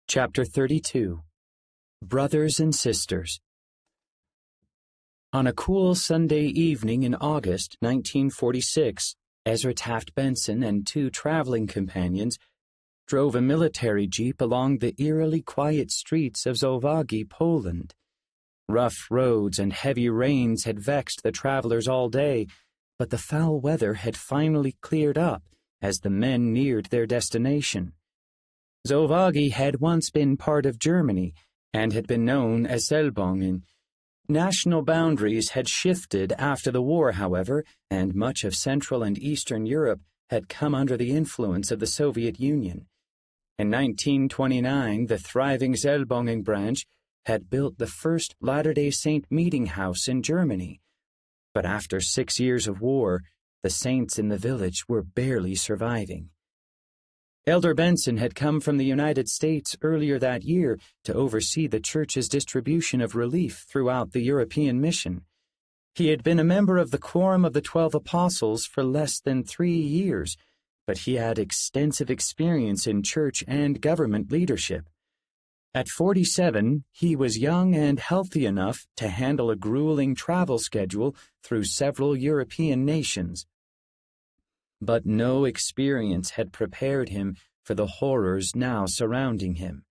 Chapter 32. Brothers and Sisters. On a cool Sunday evening in August 1946, Ezra Taft Benson and two traveling companions drove a military jeep along the eerily quiet streets of Złowagi, Poland. Rough roads and heavy rains had vexed the travelers all day, but the foul weather had finally cleared up as the men neared their destination. Złowagi had once been part of Germany and had been known as Selbongen. National boundaries had shifted after the war, however, and much of Central and Eastern Europe had come under the influence of the Soviet Union. In 1929, the thriving Selbongen branch had built the first Latter-day Saint meeting house in Germany. But after 6 years of war, the saints in the village were barely surviving. Elder Benson had come from the United States earlier that year to oversee the church's distribution of relief throughout the European mission. He had been a member of the Quorum of the 12 Apostles for less than 3 years, but he had extensive experience in church and government leadership. At 47, he was young and healthy enough to handle a grueling travel schedule through several European nations. But no experience had prepared him for the horrors now surrounding him.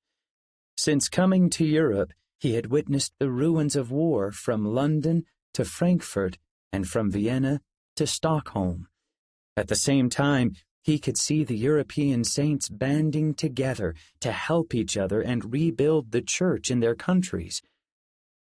Since coming to Europe, he had witnessed the ruins of war from London to Frankfurt and from Vienna to Stockholm. At the same time, he could see the European saints banding together to help each other and rebuild the church in their countries.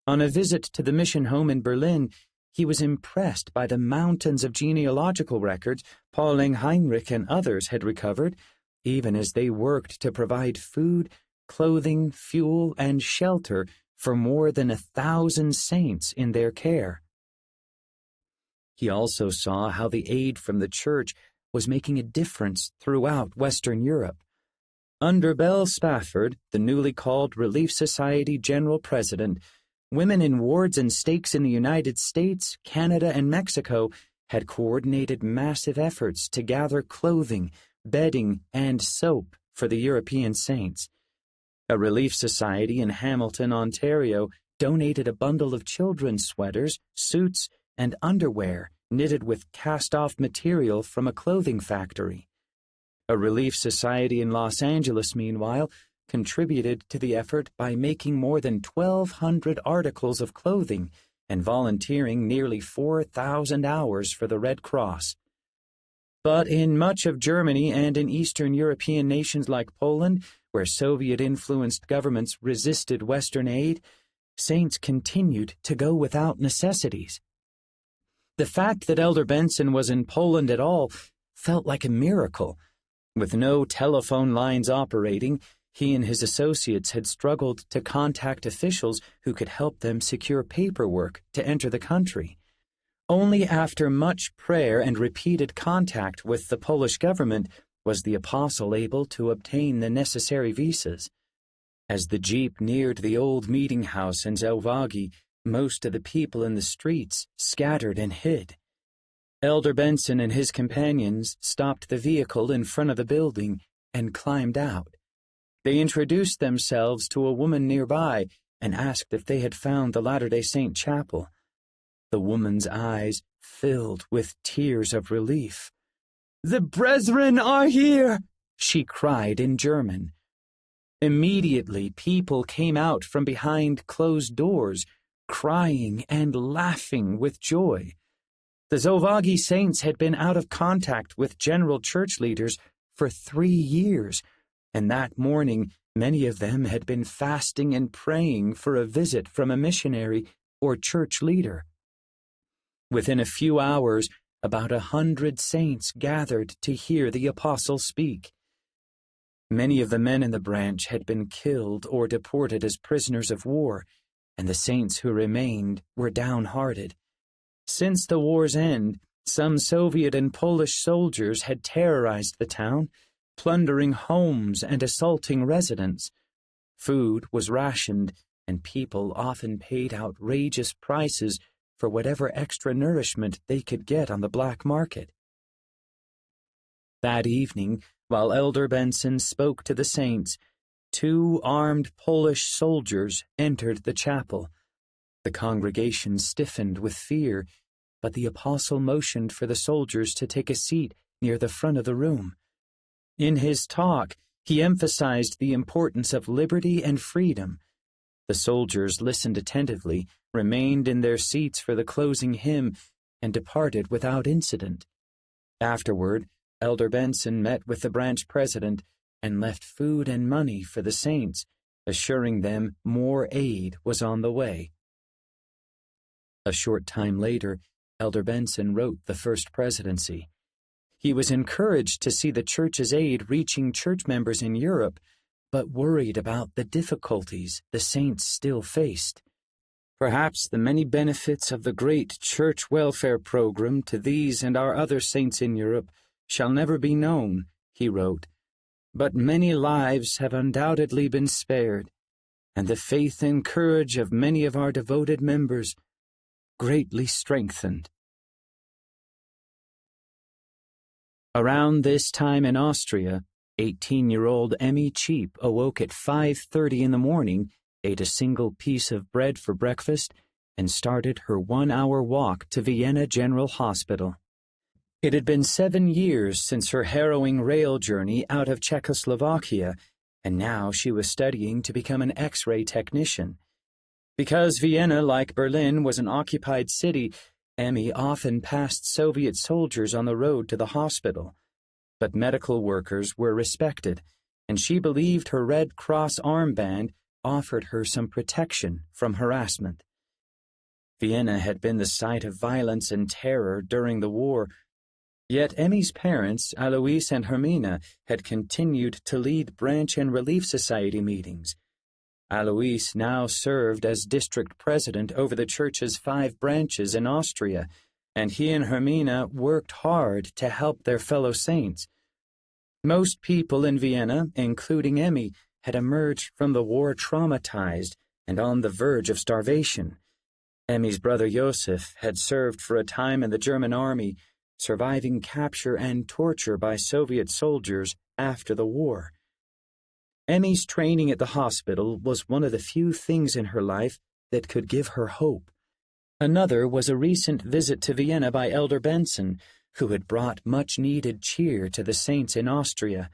On a visit to the mission home in Berlin, he was impressed by the mountains of genealogical records Pauling Heinrich and others had recovered, even as they worked to provide food, clothing, fuel, and shelter for more than 1,000 saints in their care. He also saw how the aid from the church was making a difference throughout Western Europe. Under Belle Spafford, the newly called Relief Society General President, women in wards and stakes in the United States, Canada, and Mexico had coordinated massive efforts to gather clothing, bedding, and soap for the European saints. A relief society in Hamilton, Ontario, donated a bundle of children's sweaters, suits, and underwear knitted with cast-off material from a clothing factory. A relief society in Los Angeles, meanwhile, contributed to the effort by making more than 1,200 articles of clothing and volunteering nearly 4,000 hours for the Red Cross. But in much of Germany and in Eastern European nations like Poland, where Soviet-influenced governments resisted Western aid, saints continued to go without necessities. The fact that Elder Benson was in Poland at all felt like a miracle. With no telephone lines operating, he and his associates had struggled to contact officials who could help them secure paperwork to enter the country. Only after much prayer and repeated contact with the Polish government was the apostle able to obtain the necessary visas. As the jeep neared the old meeting house in Złowagi, most of the people in the streets scattered and hid. Elder Benson and his companions stopped the vehicle in front of the building and climbed out. They introduced themselves to a woman nearby and asked if they had found the Latter-day Saint chapel. The woman's eyes filled with tears of relief. "The brethren are here!" she cried in German. Immediately, people came out from behind closed doors, crying and laughing with joy. The Złowagi saints had been out of contact with general church leaders for 3 years, and that morning many of them had been fasting and praying for a visit from a missionary or church leader. Within a few hours, about 100 saints gathered to hear the apostle speak. Many of the men in the branch had been killed or deported as prisoners of war, and the saints who remained were downhearted. Since the war's end, some Soviet and Polish soldiers had terrorized the town, plundering homes and assaulting residents. Food was rationed, and people often paid outrageous prices for whatever extra nourishment they could get on the black market. That evening, while Elder Benson spoke to the saints, 2 armed Polish soldiers entered the chapel. The congregation stiffened with fear, but the apostle motioned for the soldiers to take a seat near the front of the room. In his talk, he emphasized the importance of liberty and freedom. The soldiers listened attentively, remained in their seats for the closing hymn, and departed without incident. Afterward, Elder Benson met with the branch president and left food and money for the saints, assuring them more aid was on the way. A short time later, Elder Benson wrote the First Presidency. He was encouraged to see the church's aid reaching church members in Europe, but worried about the difficulties the saints still faced. Perhaps the many benefits of the great church welfare program to these and our other saints in Europe shall never be known, he wrote, but many lives have undoubtedly been spared, and the faith and courage of many of our devoted members greatly strengthened. Around this time in Austria, 18-year-old Emmy Cheap awoke at 5:30 in the morning, ate a single piece of bread for breakfast, and started her 1-hour walk to Vienna General Hospital. It had been 7 years since her harrowing rail journey out of Czechoslovakia, and now she was studying to become an X-ray technician. Because Vienna, like Berlin, was an occupied city, Emmy often passed Soviet soldiers on the road to the hospital. But medical workers were respected, and she believed her Red Cross armband offered her some protection from harassment. Vienna had been the site of violence and terror during the war, yet Emmy's parents, Alois and Hermina, had continued to lead branch and relief society meetings. Alois now served as district president over the church's 5 branches in Austria, and he and Hermina worked hard to help their fellow saints. Most people in Vienna, including Emmy, had emerged from the war traumatized and on the verge of starvation. Emmy's brother Josef had served for a time in the German army, surviving capture and torture by Soviet soldiers after the war. Emmy's training at the hospital was one of the few things in her life that could give her hope. Another was a recent visit to Vienna by Elder Benson, who had brought much-needed cheer to the saints in Austria.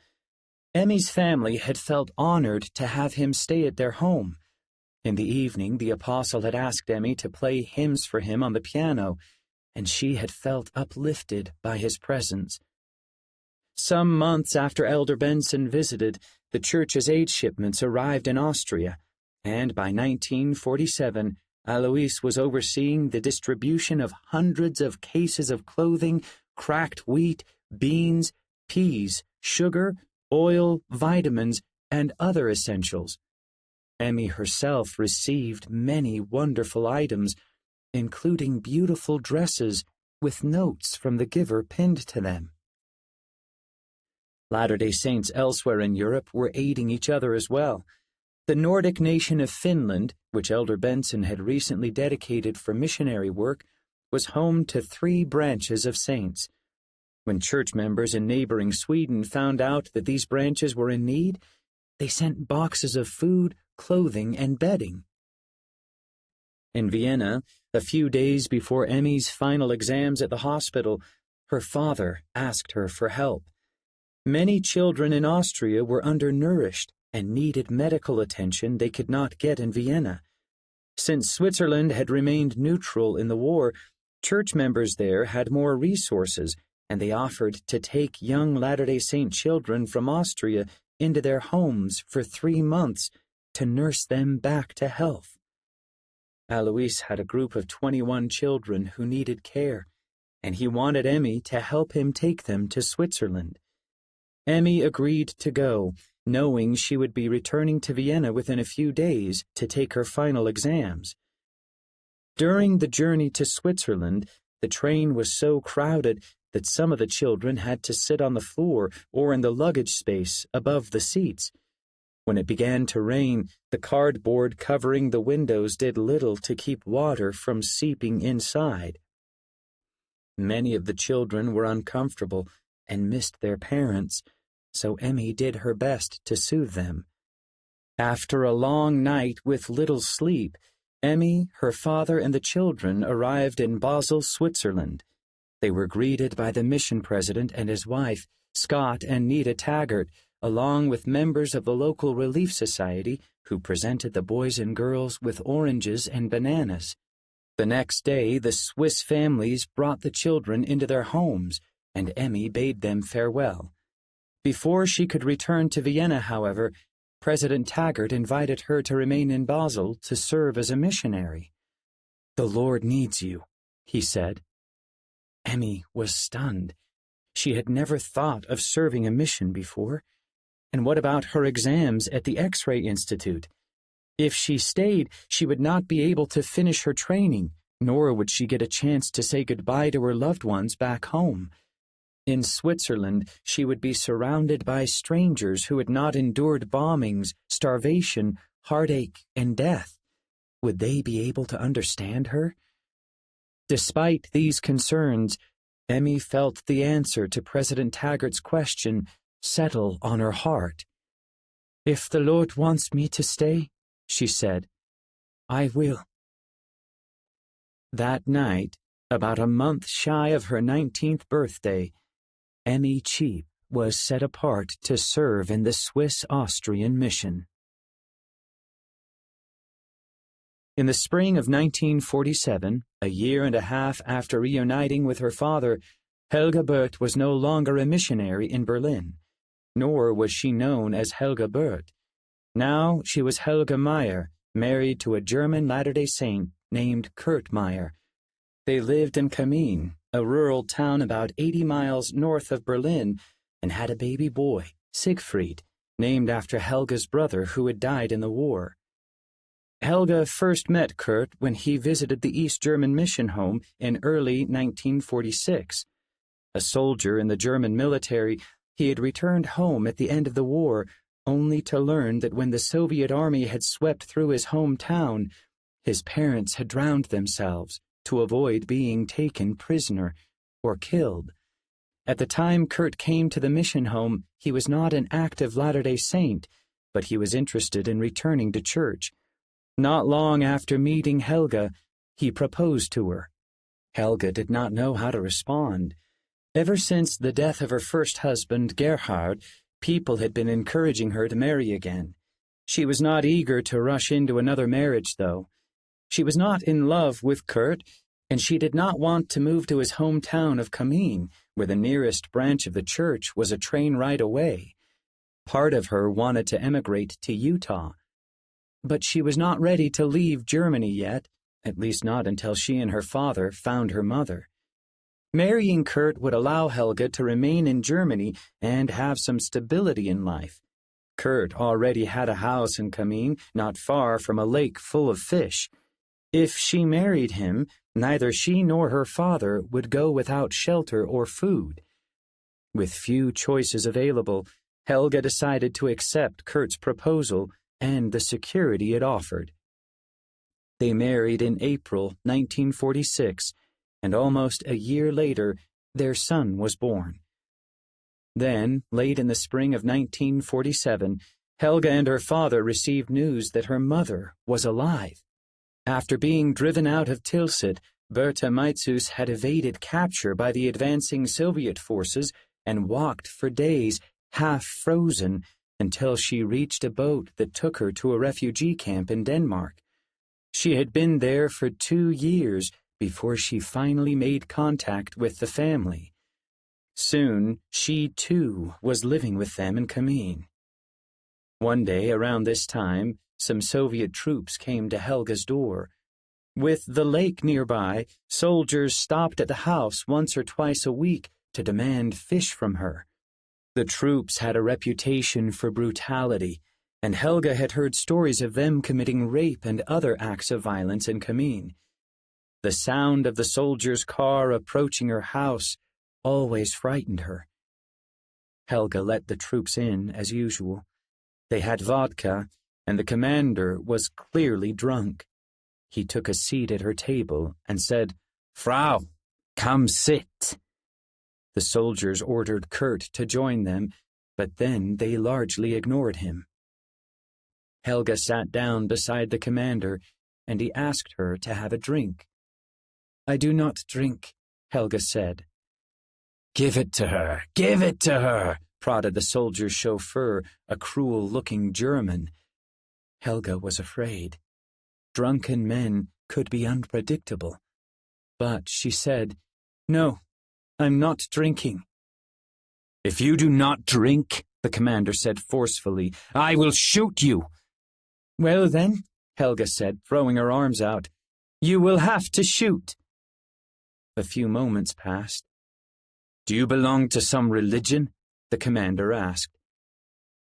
Emmy's family had felt honored to have him stay at their home. In the evening, the apostle had asked Emmy to play hymns for him on the piano, and she had felt uplifted by his presence. Some months after Elder Benson visited, the church's aid shipments arrived in Austria, and by 1947, Alois was overseeing the distribution of hundreds of cases of clothing, cracked wheat, beans, peas, sugar, oil, vitamins, and other essentials. Emmy herself received many wonderful items, including beautiful dresses with notes from the giver pinned to them. Latter-day Saints elsewhere in Europe were aiding each other as well. The Nordic nation of Finland, which Elder Benson had recently dedicated for missionary work, was home to 3 branches of saints. When church members in neighboring Sweden found out that these branches were in need, they sent boxes of food, clothing, and bedding. In Vienna, a few days before Emmy's final exams at the hospital, her father asked her for help. Many children in Austria were undernourished and needed medical attention they could not get in Vienna. Since Switzerland had remained neutral in the war, church members there had more resources, and they offered to take young Latter-day Saint children from Austria into their homes for 3 months to nurse them back to health. Alois had a group of 21 children who needed care, and he wanted Emmy to help him take them to Switzerland. Emmy agreed to go, knowing she would be returning to Vienna within a few days to take her final exams. During the journey to Switzerland, the train was so crowded that some of the children had to sit on the floor or in the luggage space above the seats. When it began to rain, the cardboard covering the windows did little to keep water from seeping inside. Many of the children were uncomfortable and missed their parents, so Emmy did her best to soothe them. After a long night with little sleep, Emmy, her father, and the children arrived in Basel, Switzerland. They were greeted by the mission president and his wife, Scott and Nita Taggart, along with members of the local relief society who presented the boys and girls with oranges and bananas. The next day, the Swiss families brought the children into their homes, and Emmy bade them farewell. Before she could return to Vienna, however, President Taggart invited her to remain in Basel to serve as a missionary. "The Lord needs you," he said. Emmy was stunned. She had never thought of serving a mission before. And what about her exams at the X-ray Institute? If she stayed, she would not be able to finish her training, nor would she get a chance to say goodbye to her loved ones back home. In Switzerland, she would be surrounded by strangers who had not endured bombings, starvation, heartache, and death. Would they be able to understand her? Despite these concerns, Emmy felt the answer to President Taggart's question settle on her heart. "If the Lord wants me to stay," she said, "I will." That night, about a month shy of her 19th birthday, Emmy Cheap was set apart to serve in the Swiss-Austrian mission. In the spring of 1947, a year and a half after reuniting with her father, Helga Bert was no longer a missionary in Berlin, nor was she known as Helga Bert. Now she was Helga Meyer, married to a German Latter-day Saint named Kurt Meyer. They lived in Kamin, a rural town about 80 miles north of Berlin, and had a baby boy, Siegfried, named after Helga's brother who had died in the war. Helga first met Kurt when he visited the East German mission home in early 1946. A soldier in the German military, he had returned home at the end of the war, only to learn that when the Soviet army had swept through his hometown, his parents had drowned themselves to avoid being taken prisoner or killed. At the time Kurt came to the mission home, he was not an active Latter-day Saint, but he was interested in returning to church. Not long after meeting Helga, he proposed to her. Helga did not know how to respond. Ever since the death of her first husband, Gerhard, people had been encouraging her to marry again. She was not eager to rush into another marriage, though. She was not in love with Kurt, and she did not want to move to his hometown of Kamin, where the nearest branch of the church was a train ride away. Part of her wanted to emigrate to Utah. But she was not ready to leave Germany yet, at least not until she and her father found her mother. Marrying Kurt would allow Helga to remain in Germany and have some stability in life. Kurt already had a house in Kamin, not far from a lake full of fish. If she married him, neither she nor her father would go without shelter or food. With few choices available, Helga decided to accept Kurt's proposal and the security it offered. They married in April 1946, and almost a year later, their son was born. Then, late in the spring of 1947, Helga and her father received news that her mother was alive. After being driven out of Tilsit, Berta Maitzus had evaded capture by the advancing Soviet forces and walked for days, half frozen, until she reached a boat that took her to a refugee camp in Denmark. She had been there for 2 years before she finally made contact with the family. Soon, she too was living with them in Kamin. One day around this time, some Soviet troops came to Helga's door. With the lake nearby, soldiers stopped at the house once or twice a week to demand fish from her. The troops had a reputation for brutality, and Helga had heard stories of them committing rape and other acts of violence in Kamin. The sound of the soldiers' car approaching her house always frightened her. Helga let the troops in as usual. They had vodka, and the commander was clearly drunk. He took a seat at her table and said, "Frau, come sit." The soldiers ordered Kurt to join them, but then they largely ignored him. Helga sat down beside the commander, and he asked her to have a drink. "I do not drink," Helga said. "Give it to her! Give it to her!" prodded the soldier's chauffeur, a cruel-looking German. Helga was afraid. Drunken men could be unpredictable. But she said, "No, I'm not drinking." "If you do not drink," the commander said forcefully, "I will shoot you." "Well then," Helga said, throwing her arms out, "you will have to shoot." A few moments passed. "Do you belong to some religion?" the commander asked.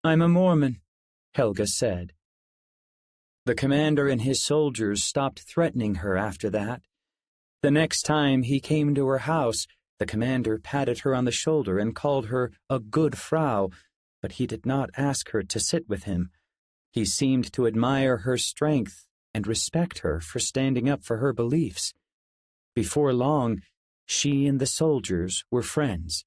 "I'm a Mormon," Helga said. The commander and his soldiers stopped threatening her after that. The next time he came to her house, the commander patted her on the shoulder and called her a good Frau, but he did not ask her to sit with him. He seemed to admire her strength and respect her for standing up for her beliefs. Before long, she and the soldiers were friends.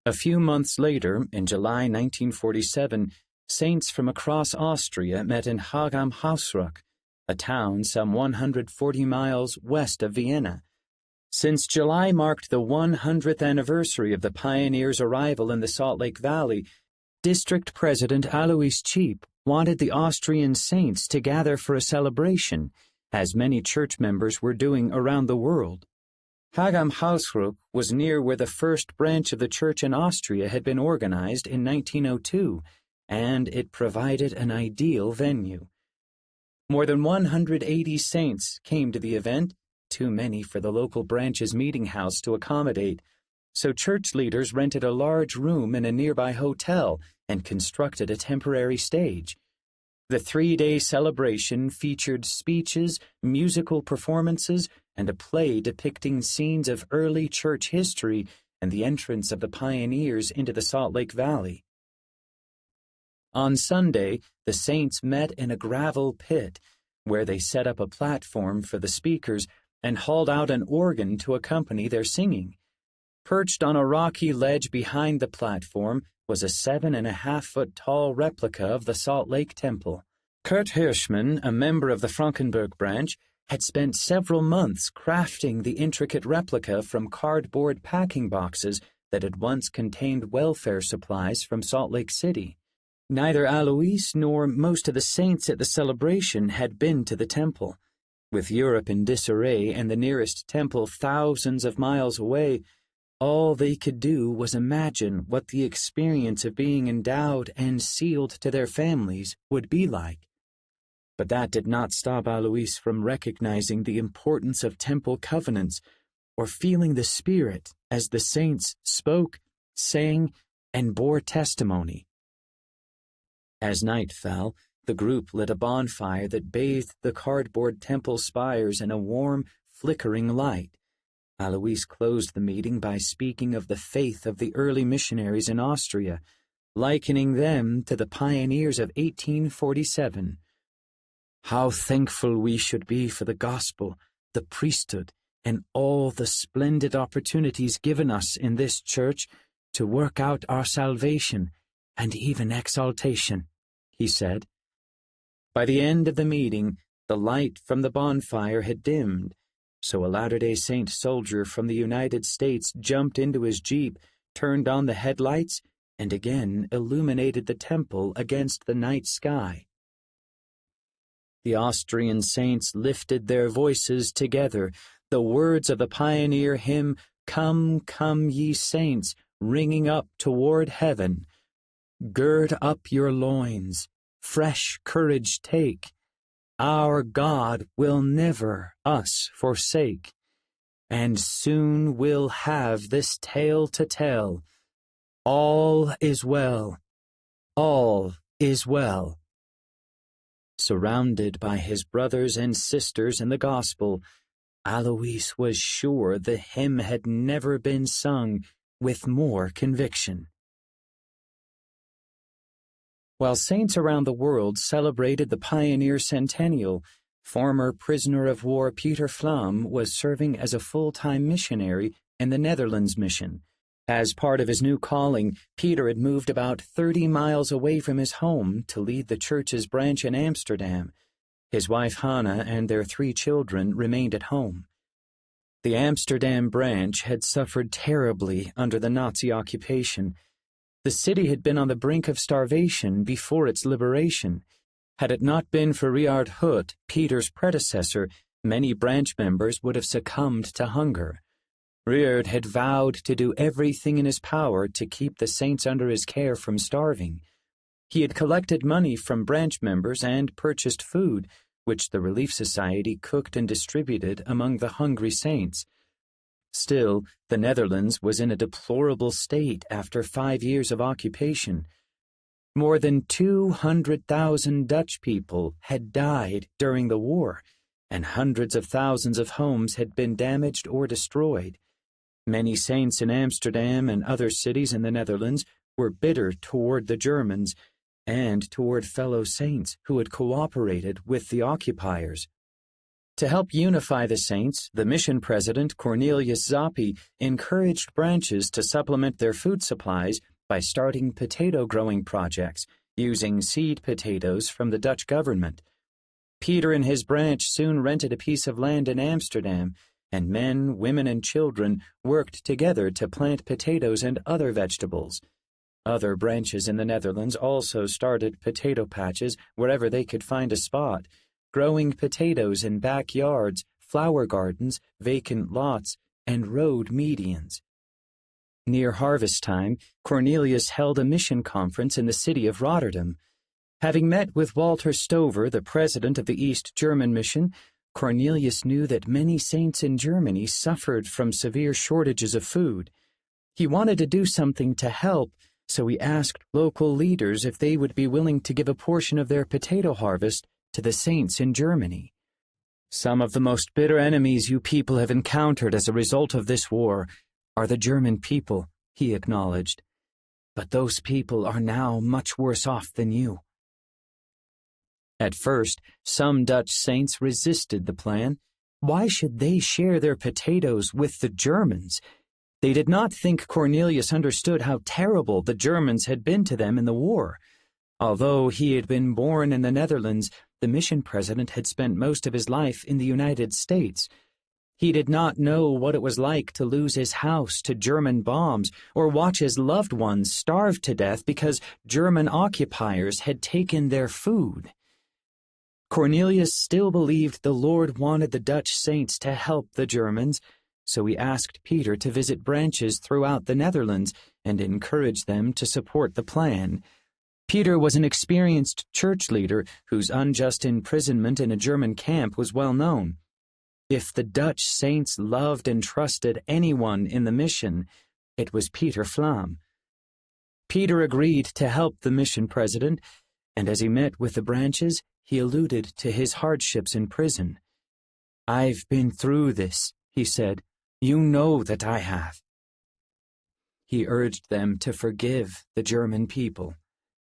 A few months later, in July 1947, saints from across Austria met in Hausruck, a town some 140 miles west of Vienna. Since July marked the 100th anniversary of the pioneers' arrival in the Salt Lake Valley, District President Alois Cheap wanted the Austrian saints to gather for a celebration, as many church members were doing around the world. Hausruck was near where the first branch of the church in Austria had been organized in 1902, and it provided an ideal venue. More than 180 saints came to the event, too many for the local branch's meeting house to accommodate, so church leaders rented a large room in a nearby hotel and constructed a temporary stage. The 3-day celebration featured speeches, musical performances, and a play depicting scenes of early church history and the entrance of the pioneers into the Salt Lake Valley. On Sunday, the saints met in a gravel pit, where they set up a platform for the speakers and hauled out an organ to accompany their singing. Perched on a rocky ledge behind the platform was a 7.5-foot-tall replica of the Salt Lake Temple. Kurt Hirschman, a member of the Frankenberg branch, had spent several months crafting the intricate replica from cardboard packing boxes that had once contained welfare supplies from Salt Lake City. Neither Alois nor most of the saints at the celebration had been to the temple. With Europe in disarray and the nearest temple thousands of miles away, all they could do was imagine what the experience of being endowed and sealed to their families would be like. But that did not stop Alois from recognizing the importance of temple covenants or feeling the Spirit as the saints spoke, sang, and bore testimony. As night fell, the group lit a bonfire that bathed the cardboard temple spires in a warm, flickering light. Alois closed the meeting by speaking of the faith of the early missionaries in Austria, likening them to the pioneers of 1847. How thankful we should be for the gospel, the priesthood, and all the splendid opportunities given us in this church to work out our salvation and even exaltation, he said. By the end of the meeting, the light from the bonfire had dimmed, so a Latter-day Saint soldier from the United States jumped into his jeep, turned on the headlights, and again illuminated the temple against the night sky. The Austrian saints lifted their voices together, the words of the pioneer hymn, "Come, come, ye saints," ringing up toward heaven. "Gird up your loins, fresh courage take. Our God will never us forsake, and soon we'll have this tale to tell. All is well, all is well." Surrounded by his brothers and sisters in the gospel, Alois was sure the hymn had never been sung with more conviction. While saints around the world celebrated the pioneer centennial, former prisoner of war Peter Flam was serving as a full-time missionary in the Netherlands mission. As part of his new calling, Peter had moved about 30 miles away from his home to lead the church's branch in Amsterdam. His wife Hannah and their 3 children remained at home. The Amsterdam branch had suffered terribly under the Nazi occupation. The city had been on the brink of starvation before its liberation. Had it not been for Riard Hut, Peter's predecessor, many branch members would have succumbed to hunger. Riard had vowed to do everything in his power to keep the saints under his care from starving. He had collected money from branch members and purchased food, which the Relief Society cooked and distributed among the hungry saints. Still, the Netherlands was in a deplorable state after 5 years of occupation. More than 200,000 Dutch people had died during the war, and hundreds of thousands of homes had been damaged or destroyed. Many saints in Amsterdam and other cities in the Netherlands were bitter toward the Germans and toward fellow saints who had cooperated with the occupiers. To help unify the saints, the mission president, Cornelius Zappi, encouraged branches to supplement their food supplies by starting potato-growing projects, using seed potatoes from the Dutch government. Peter and his branch soon rented a piece of land in Amsterdam, and men, women, and children worked together to plant potatoes and other vegetables. Other branches in the Netherlands also started potato patches wherever they could find a spot, growing potatoes in backyards, flower gardens, vacant lots, and road medians. Near harvest time, Cornelius held a mission conference in the city of Rotterdam. Having met with Walter Stover, the president of the East German mission, Cornelius knew that many saints in Germany suffered from severe shortages of food. He wanted to do something to help, so he asked local leaders if they would be willing to give a portion of their potato harvest to the saints in Germany. "Some of the most bitter enemies you people have encountered as a result of this war are the German people," he acknowledged. "But those people are now much worse off than you." At first, some Dutch saints resisted the plan. Why should they share their potatoes with the Germans? They did not think Cornelius understood how terrible the Germans had been to them in the war. Although he had been born in the Netherlands, the mission president had spent most of his life in the United States. He did not know what it was like to lose his house to German bombs or watch his loved ones starve to death because German occupiers had taken their food. Cornelius still believed the Lord wanted the Dutch saints to help the Germans, so he asked Peter to visit branches throughout the Netherlands and encourage them to support the plan. Peter was an experienced church leader whose unjust imprisonment in a German camp was well known. If the Dutch saints loved and trusted anyone in the mission, it was Peter Flam. Peter agreed to help the mission president, and as he met with the branches, he alluded to his hardships in prison. "I've been through this," he said. "You know that I have." He urged them to forgive the German people.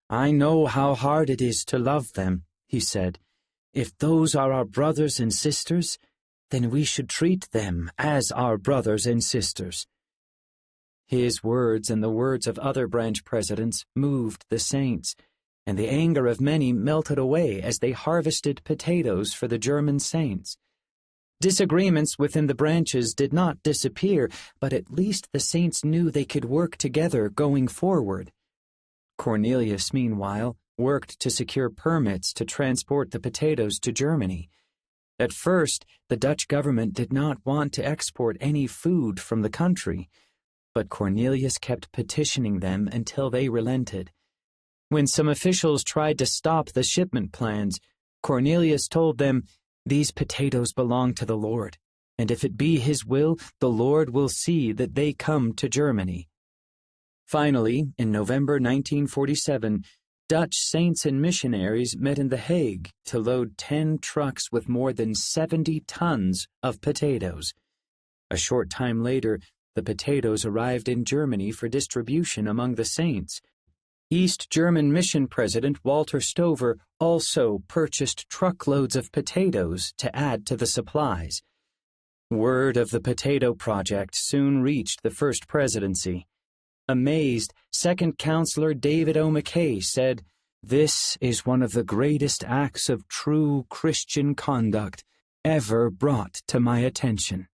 "I know how hard it is to love them," he said. "If those are our brothers and sisters, then we should treat them as our brothers and sisters." His words and the words of other branch presidents moved the saints, and the anger of many melted away as they harvested potatoes for the German saints. Disagreements within the branches did not disappear, but at least the saints knew they could work together going forward. Cornelius, meanwhile, worked to secure permits to transport the potatoes to Germany. At first, the Dutch government did not want to export any food from the country, but Cornelius kept petitioning them until they relented. When some officials tried to stop the shipment plans, Cornelius told them, "These potatoes belong to the Lord, and if it be His will, the Lord will see that they come to Germany." Finally, in November 1947, Dutch saints and missionaries met in The Hague to load 10 trucks with more than 70 tons of potatoes. A short time later, the potatoes arrived in Germany for distribution among the saints. East German mission president Walter Stover also purchased truckloads of potatoes to add to the supplies. Word of the potato project soon reached the First Presidency. Amazed, Second Counselor David O. McKay said, "This is one of the greatest acts of true Christian conduct ever brought to my attention."